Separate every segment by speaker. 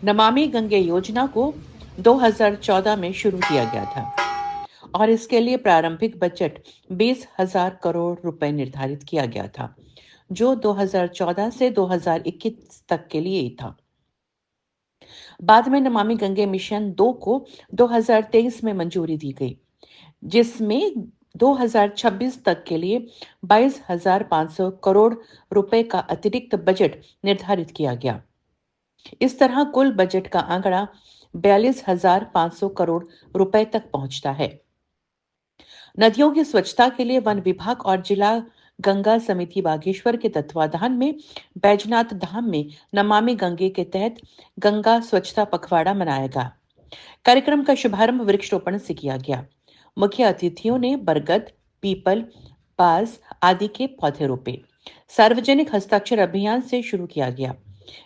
Speaker 1: नमामि गंगे योजना को 2014 में शुरू किया गया था और इसके लिए प्रारंभिक बजट 20,000 करोड़ रुपए निर्धारित किया गया था, जो 2014 से 2021 तक के लिए था। बाद में नमामि गंगे मिशन 2 को 2023 में मंजूरी दी गई, जिसमें 2026 तक के लिए 22,500 करोड़ रुपए का अतिरिक्त बजट निर्धारित किया गया। इस तरह कुल बजट का आंकड़ा 42,500 करोड़ रुपए तक पहुंचता है। नदियों की स्वच्छता के लिए वन विभाग और जिला गंगा समिति बागेश्वर के तत्वाधान में बैजनाथ धाम में नमामि गंगे के तहत गंगा स्वच्छता पखवाड़ा मनाया गया। कार्यक्रम का शुभारंभ वृक्षारोपण से किया गया। मुख्य अतिथियों ने बरगद, पीपल, बांस आदि के पौधे रोपे। सार्वजनिक हस्ताक्षर अभियान से शुरू किया गया।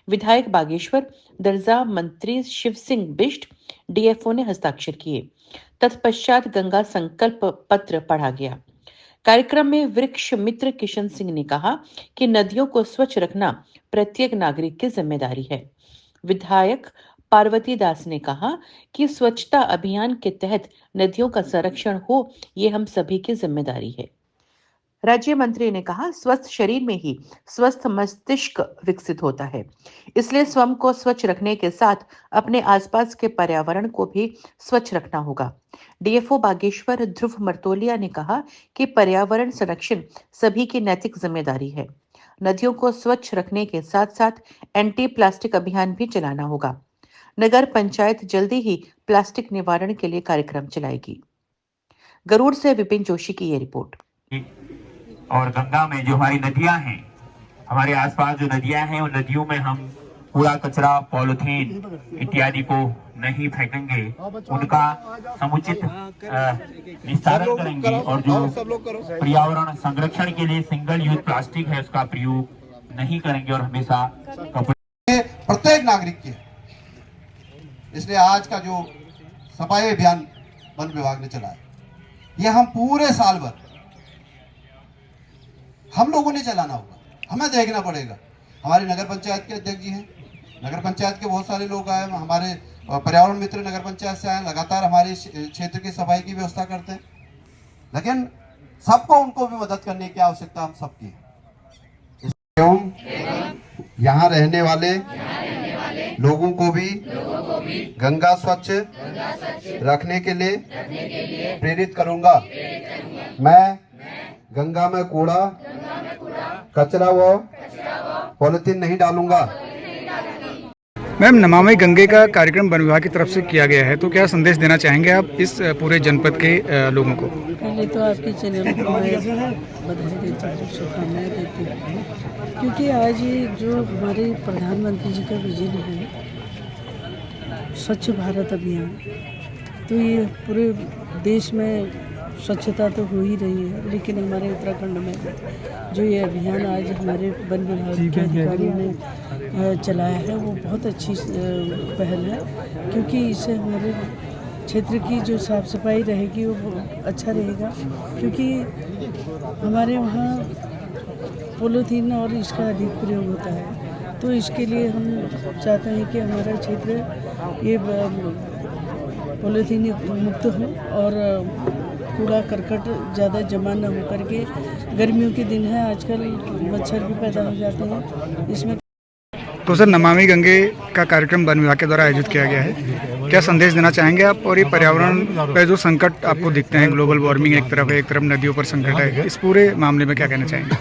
Speaker 1: विधायक बागेश्वर दर्जा मंत्री शिव सिंह बिष्ट डीएफओ ने हस्ताक्षर किए। तत्पश्चात गंगा संकल्प पत्र पढ़ा गया। कार्यक्रम में वृक्ष मित्र किशन सिंह ने कहा कि नदियों को स्वच्छ रखना प्रत्येक नागरिक की जिम्मेदारी है। विधायक पार्वती दास ने कहा कि स्वच्छता अभियान के तहत नदियों का संरक्षण हो, ये हम सभी की जिम्मेदारी है। राज्य मंत्री ने कहा, स्वस्थ शरीर में ही स्वस्थ मस्तिष्क विकसित होता है, इसलिए स्वयं को स्वच्छ रखने के साथ अपने आसपास के पर्यावरण को भी स्वच्छ रखना होगा। डीएफओ बागेश्वर ध्रुव मर्तोलिया ने कहा कि पर्यावरण संरक्षण सभी की नैतिक जिम्मेदारी है। नदियों को स्वच्छ रखने के साथ साथ एंटी प्लास्टिक अभियान भी चलाना होगा। नगर पंचायत जल्दी ही प्लास्टिक निवारण के लिए कार्यक्रम चलाएगी। गरुड़ से विपिन जोशी की ये रिपोर्ट।
Speaker 2: और गंगा में जो हमारी नदियां हैं, हमारे आसपास जो नदियां हैं, उन नदियों में हम कूड़ा कचरा, पॉलिथीन इत्यादि को नहीं फेंकेंगे, उनका समुचित निस्तारण करेंगे और जो पर्यावरण संरक्षण के लिए सिंगल यूज प्लास्टिक है उसका प्रयोग नहीं करेंगे और हमेशा
Speaker 3: प्रत्येक नागरिक के। इसलिए आज का जो सफाई अभियान वन विभाग ने चलाया, ये हम पूरे साल भर हम लोगों ने चलाना होगा, हमें देखना पड़ेगा। हमारे नगर पंचायत के अध्यक्ष जी हैं, नगर पंचायत के बहुत सारे लोग आए, हमारे पर्यावरण मित्र नगर पंचायत से आए, लगातार हमारे क्षेत्र की सफाई की व्यवस्था करते हैं, लेकिन सबको उनको भी मदद करने की आवश्यकता हम सबकी है। एवं यहाँ रहने वाले लोगों को भी गंगा स्वच्छ रखने के लिए प्रेरित करूंगा। मैं गंगा में कूड़ा कचरा व पॉलिथीन नहीं डालूंगा।
Speaker 4: मैम, नमामि गंगे का कार्यक्रम वन विभाग की तरफ से किया गया है, तो क्या संदेश देना चाहेंगे आप इस पूरे जनपद के लोगों को?
Speaker 5: पहले तो आपके चैनल को मैं बधाई देती हूँ, शुभकामनाएं देती हूँ, क्योंकि आज ये जो हमारे प्रधानमंत्री जी का विजन है स्वच्छ भारत अभियान, तो ये पूरे देश में स्वच्छता तो हो ही रही है, लेकिन हमारे उत्तराखंड में जो ये अभियान आज हमारे वन विभाग के अधिकारियों ने चलाया है वो बहुत अच्छी पहल है, क्योंकि इससे हमारे क्षेत्र की जो साफ सफाई रहेगी वो अच्छा रहेगा। क्योंकि हमारे वहाँ पॉलीथीन और इसका अधिक प्रयोग होता है, तो इसके लिए हम चाहते हैं कि हमारा क्षेत्र ये पॉलीथीन मुक्त हो और कूड़ा करकट ज़्यादा जमा न हो करके। गर्मियों के दिन है, आजकल मच्छर भी पैदा हो जाते हैं इसमें।
Speaker 4: तो सर, नमामि गंगे का कार्यक्रम वन विभाग के द्वारा आयोजित किया गया है, क्या संदेश देना चाहेंगे आप? और ये पर्यावरण पे जो संकट आपको दिखते हैं, ग्लोबल वार्मिंग एक तरफ है, एक तरफ नदियों पर संकट है, इस पूरे मामले में क्या कहना चाहेंगे?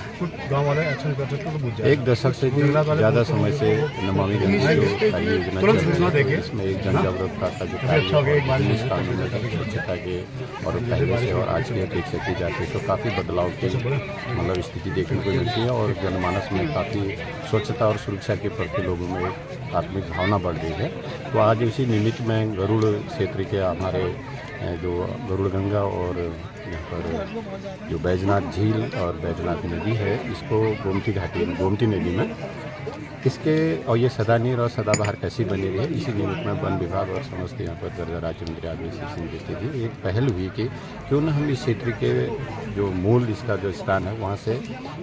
Speaker 6: एक दशक से ज़्यादा समय से नमामि गंगे योजना चल रही है। इसमें एक जन जागरूकता का जो स्वच्छता के और पहले से और आज की अपेक्षा की जाती है तो काफ़ी बदलाव की मतलब स्थिति देखने को मिलती है और जनमानस में काफ़ी स्वच्छता और सुरक्षा के प्रति लोगों में आत्मिक भावना बढ़ रही है। तो आज इसी निमित्त में गरुड़ क्षेत्र के हमारे जो गरुड़ गंगा और यहाँ पर जो बैजनाथ झील और बैजनाथ नदी है, इसको गोमती घाटी गोमती नदी में इसके और ये सदानीर और सदाबहार कैसी बनी रही है, इसी निमित्त में वन विभाग और समस्त यहाँ पर दर्जा राज्य मंत्री आदेश सिंह थी एक पहल हुई कि क्यों न हम इस क्षेत्र के जो मूल इसका जो स्थान है वहाँ से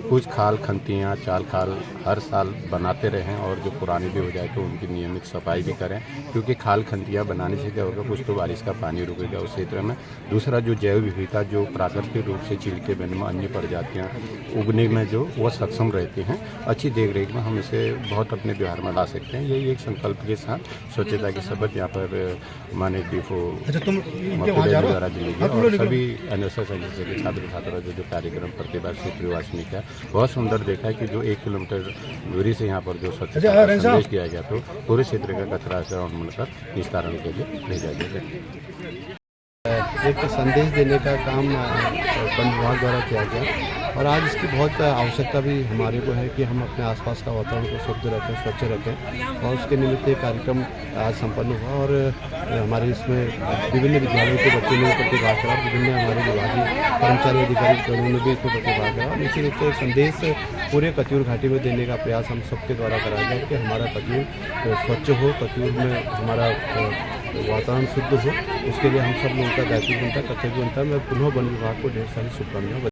Speaker 6: कुछ खाल खंतियाँ चाल खाल हर साल बनाते रहें और जो पुरानी भी हो जाए तो उनकी नियमित सफाई भी करें, क्योंकि खाल खंतियाँ बनाने से क्या होगा, कुछ तो बारिश का पानी रुकेगा उस क्षेत्र में। दूसरा जो जैव विविधता जो प्राकृतिक रूप से चिड़के बेनमा अन्य प्रजातियाँ उगने में जो वह सक्षम रहती हैं, अच्छी देख रेख में हम इसे बहुत अपने व्यवहार में ला सकते हैं। यही एक संकल्प के साथ स्वच्छता की शपथ यहाँ पर माननीय डीफो द्वारा दी गई और सभी NSS के छात्र छात्रा जो कार्यक्रम प्रतिभा से प्रवासनी का बहुत सुंदर देखा है कि जो 1 किलोमीटर दूरी से यहाँ पर जो स्वच्छता का संदेश दिया गया तो पूरे क्षेत्र का कचरा से मिलकर निस्तारण के लिए भेजा गया।
Speaker 7: एक संदेश देने का काम वन विभाग द्वारा किया गया और आज इसकी बहुत आवश्यकता भी हमारे को है कि हम अपने आसपास का वातावरण को शुद्ध रखें, स्वच्छ रखें और उसके निमित्त ये कार्यक्रम आज संपन्न हुआ और हमारे इसमें विभिन्न विद्यालयों के बच्चों ने प्रतिभाग करा, विभिन्न हमारे विभागीय कर्मचारी अधिकारी गणों ने भी इसमें प्रतिभाग करा। निश्चित रूप से संदेश पूरे कतियूर घाटी में देने का प्रयास हम सबके द्वारा कराया गया कि हमारा कतियूर स्वच्छ हो, कतियूर में हमारा वातावरण शुद्ध हो, उसके लिए हम सब लोगों का दायित्व बनता है, कर्तव्य बनता है। मैं पुनः वन विभाग को ढेर सारी शुभकामनाएं